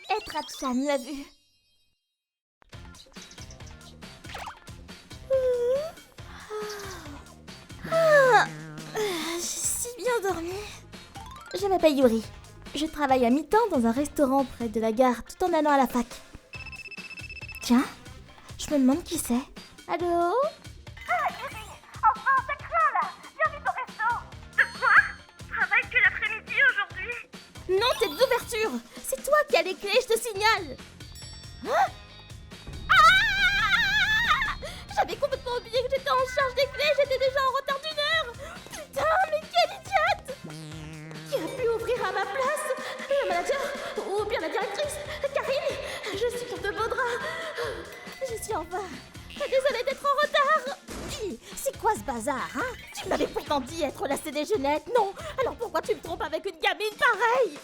Et Trachan l'a vu. J'ai si bien dormi. Je m'appelle Yuri. Je travaille à mi-temps dans un restaurant près de la gare tout en allant à la fac. Tiens, je me demande qui c'est. Allô? Ah, Yuri! Enfin, ça craint là! Viens vite au resto! De quoi? Travaille que l'après-midi aujourd'hui? Non, tête d'ouverture! C'est toi qui as les clés, je te signale! Hein? Ah! J'avais complètement oublié que j'étais en charge des clés, j'étais déjà en retard d'1 heure! Putain, mais quelle idiote! Qui a pu ouvrir à ma place? Le manager? Ou bien la directrice? Karine? Je suis de beaux draps! J'y suis enfin! Désolée d'être en retard! Dis, c'est quoi ce bazar, hein? Tu m'avais pourtant dit être la CD Jeunette, non? Alors pourquoi tu me trompes avec une gamine pareille?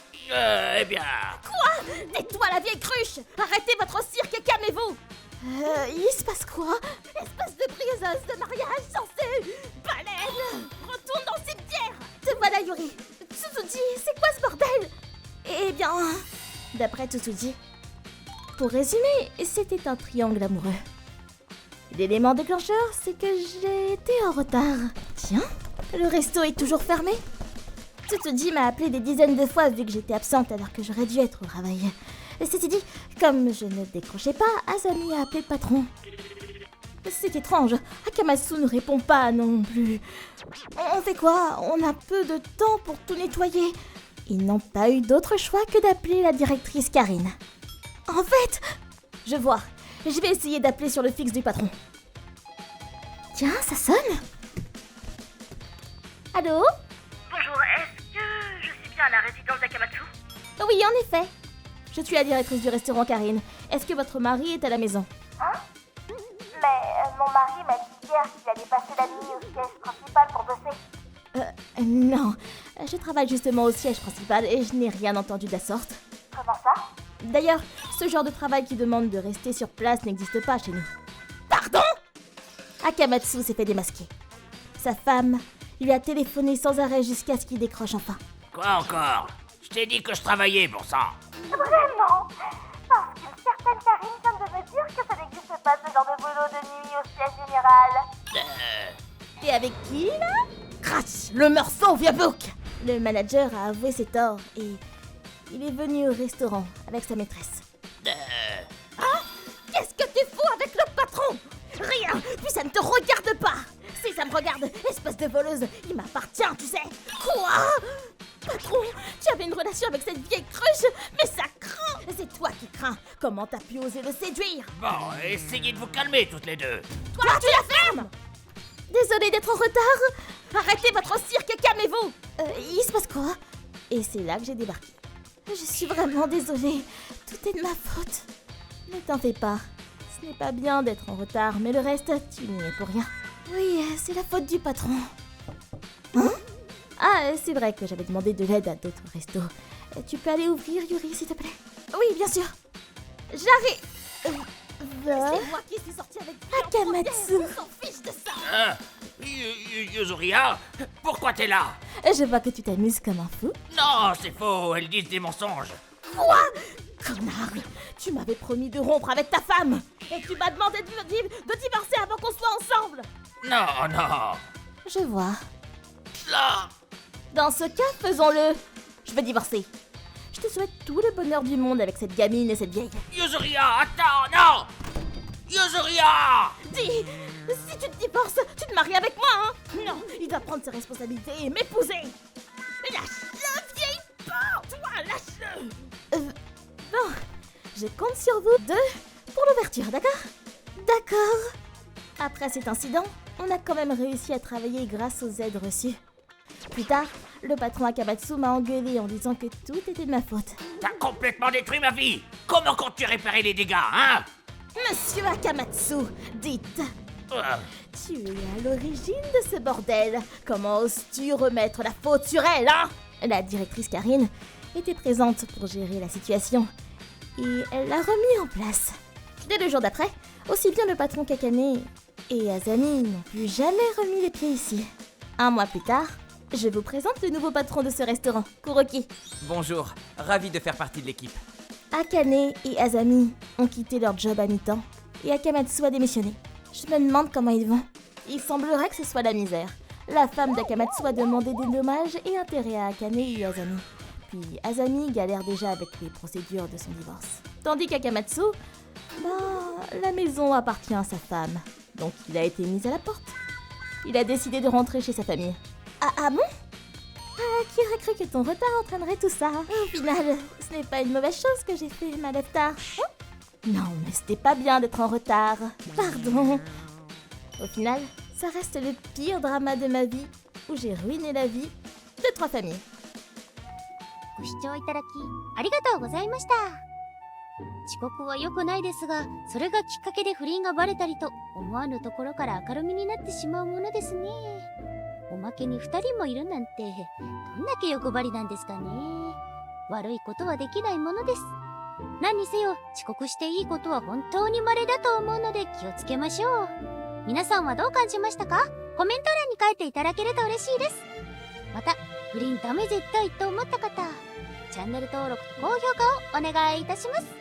Eh bien... Quoi? Tais-toi la vieille cruche! Arrêtez votre cirque et calmez-vous! Il se passe quoi? Espèce de briseuse de mariage censée! Baleine! Retourne dans le cimetière! Te voilà, Yuri! Tsutsuji, c'est quoi ce bordel? Eh bien... D'après Tsutsuji, pour résumer, c'était un triangle amoureux. L'élément déclencheur, c'est que j'ai été en retard. Tiens, le resto est toujours fermé. Tsutsuji m'a appelé des dizaines de fois vu que j'étais absente alors que j'aurais dû être au travail. Ceci dit, comme je ne décrochais pas, Azami a appelé le patron. C'est étrange, Akamatsu ne répond pas non plus. On fait quoi? On a peu de temps pour tout nettoyer. Ils n'ont pas eu d'autre choix que d'appeler la directrice Karine. En fait, je vois. Je vais essayer d'appeler sur le fixe du patron. Tiens, ça sonne. Allô? Bonjour, est-ce que je suis bien à la résidence d'Akamatsu? Oui, en effet. Je suis la directrice du restaurant Karine. Est-ce que votre mari est à la maison? Hein? Mais mon mari m'a dit hier qu'il allait passer la nuit au siège principal pour bosser. Non. Je travaille justement au siège principal et je n'ai rien entendu de la sorte. Comment ça? D'ailleurs, ce genre de travail qui demande de rester sur place n'existe pas chez nous. Pardon? Akamatsu s'est fait démasquer. Sa femme lui a téléphoné sans arrêt jusqu'à ce qu'il décroche enfin. Quoi encore? Je t'ai dit que je travaillais, bon sang. Vraiment? Parce qu'une certaine Karine vient de me dire que ça n'existe pas ce genre de boulot de nuit au siège général. T'es avec qui, là? Crash, le morceau, vieux bouc! Le manager a avoué ses torts et il est venu au restaurant avec sa maîtresse. Hein? Qu'est-ce que tu fous avec le patron? Rien, puis ça ne te regarde pas. Si ça me regarde, espèce de voleuse, il m'appartient, tu sais. Quoi? Patron, tu avais une relation avec cette vieille cruche, mais ça craint. C'est toi qui crains. Comment t'as pu oser le séduire? Bon, essayez de vous calmer toutes les deux. Toi, tu la fermes! Désolée d'être en retard. Arrêtez votre cirque et calmez-vous. Il se passe quoi? Et c'est là que j'ai débarqué. Je suis vraiment désolée. Tout est de ma faute. Ne t'en fais pas. Ce n'est pas bien d'être en retard, mais le reste, tu n'y es pour rien. Oui, c'est la faute du patron. Hein? Ah, c'est vrai que j'avais demandé de l'aide à d'autres restos. Tu peux aller ouvrir, Yuri, s'il te plaît? Oui, bien sûr. J'arrive. C'est moi qui suis sortie avec Akamatsu. On s'en fiche de ça. Yuzuria, pourquoi t'es là? Je vois que tu t'amuses comme un fou. Non, c'est faux, elles disent des mensonges. Quoi? Connard, tu m'avais promis de rompre avec ta femme. Et tu m'as demandé de divorcer avant qu'on soit ensemble. Non, non. Je vois. Là. Dans ce cas, faisons-le. Je veux divorcer. Je te souhaite tout le bonheur du monde avec cette gamine et cette vieille. Yuzuria, attends, non. Yuzuria! Dis, si tu te divorces, tu te maries avec moi, hein? Non, il doit prendre ses responsabilités et m'épouser. Lâche-le, vieille porte! Toi, lâche-le! Bon, je compte sur vous deux pour l'ouverture, d'accord? D'accord. Après cet incident, on a quand même réussi à travailler grâce aux aides reçues. Plus tard, le patron Akamatsu m'a engueulé en disant que tout était de ma faute. T'as complètement détruit ma vie. Comment comptes-tu réparer les dégâts, hein? Monsieur Akamatsu, dites, tu es à l'origine de ce bordel. Comment oses-tu remettre la faute sur elle, hein? La directrice Karine était présente pour gérer la situation et elle l'a remis en place. Dès le jour d'après, aussi bien le patron Kakane et Azami n'ont plus jamais remis les pieds ici. 1 mois plus tard, je vous présente le nouveau patron de ce restaurant, Kuroki. Bonjour, ravi de faire partie de l'équipe. Akane et Azami ont quitté leur job à mi-temps et Akamatsu a démissionné. Je me demande comment ils vont. Il semblerait que ce soit la misère. La femme d'Akamatsu a demandé des dommages et intérêts à Akane et Azami. Puis Azami galère déjà avec les procédures de son divorce. Tandis qu'Akamatsu, la maison appartient à sa femme. Donc il a été mis à la porte. Il a décidé de rentrer chez sa famille. Ah bon? Qui aurait cru que ton retard entraînerait tout ça? Au final, ce n'est pas une mauvaise chose que j'ai fait, ma lève tard. Non, mais c'était pas bien d'être en retard. Pardon. Au final, ça reste le pire drama de ma vie où j'ai ruiné la vie de 3 familles. ご視聴いただきありがとうございました。遅刻は良くないですが、それがきっかけで不倫がバレたりと思わぬところから明るみになってしまうものですね。おまけに2人もいるなんてどんだけ欲張りなんですかね。悪いことはできないものです。何にせよ遅刻していいことは本当に稀だと思うので気をつけましょう。皆さんはどう感じましたか？コメント欄に書いていただけると嬉しいです。また不倫ダメ絶対と思った方、チャンネル登録と高評価をお願いいたします。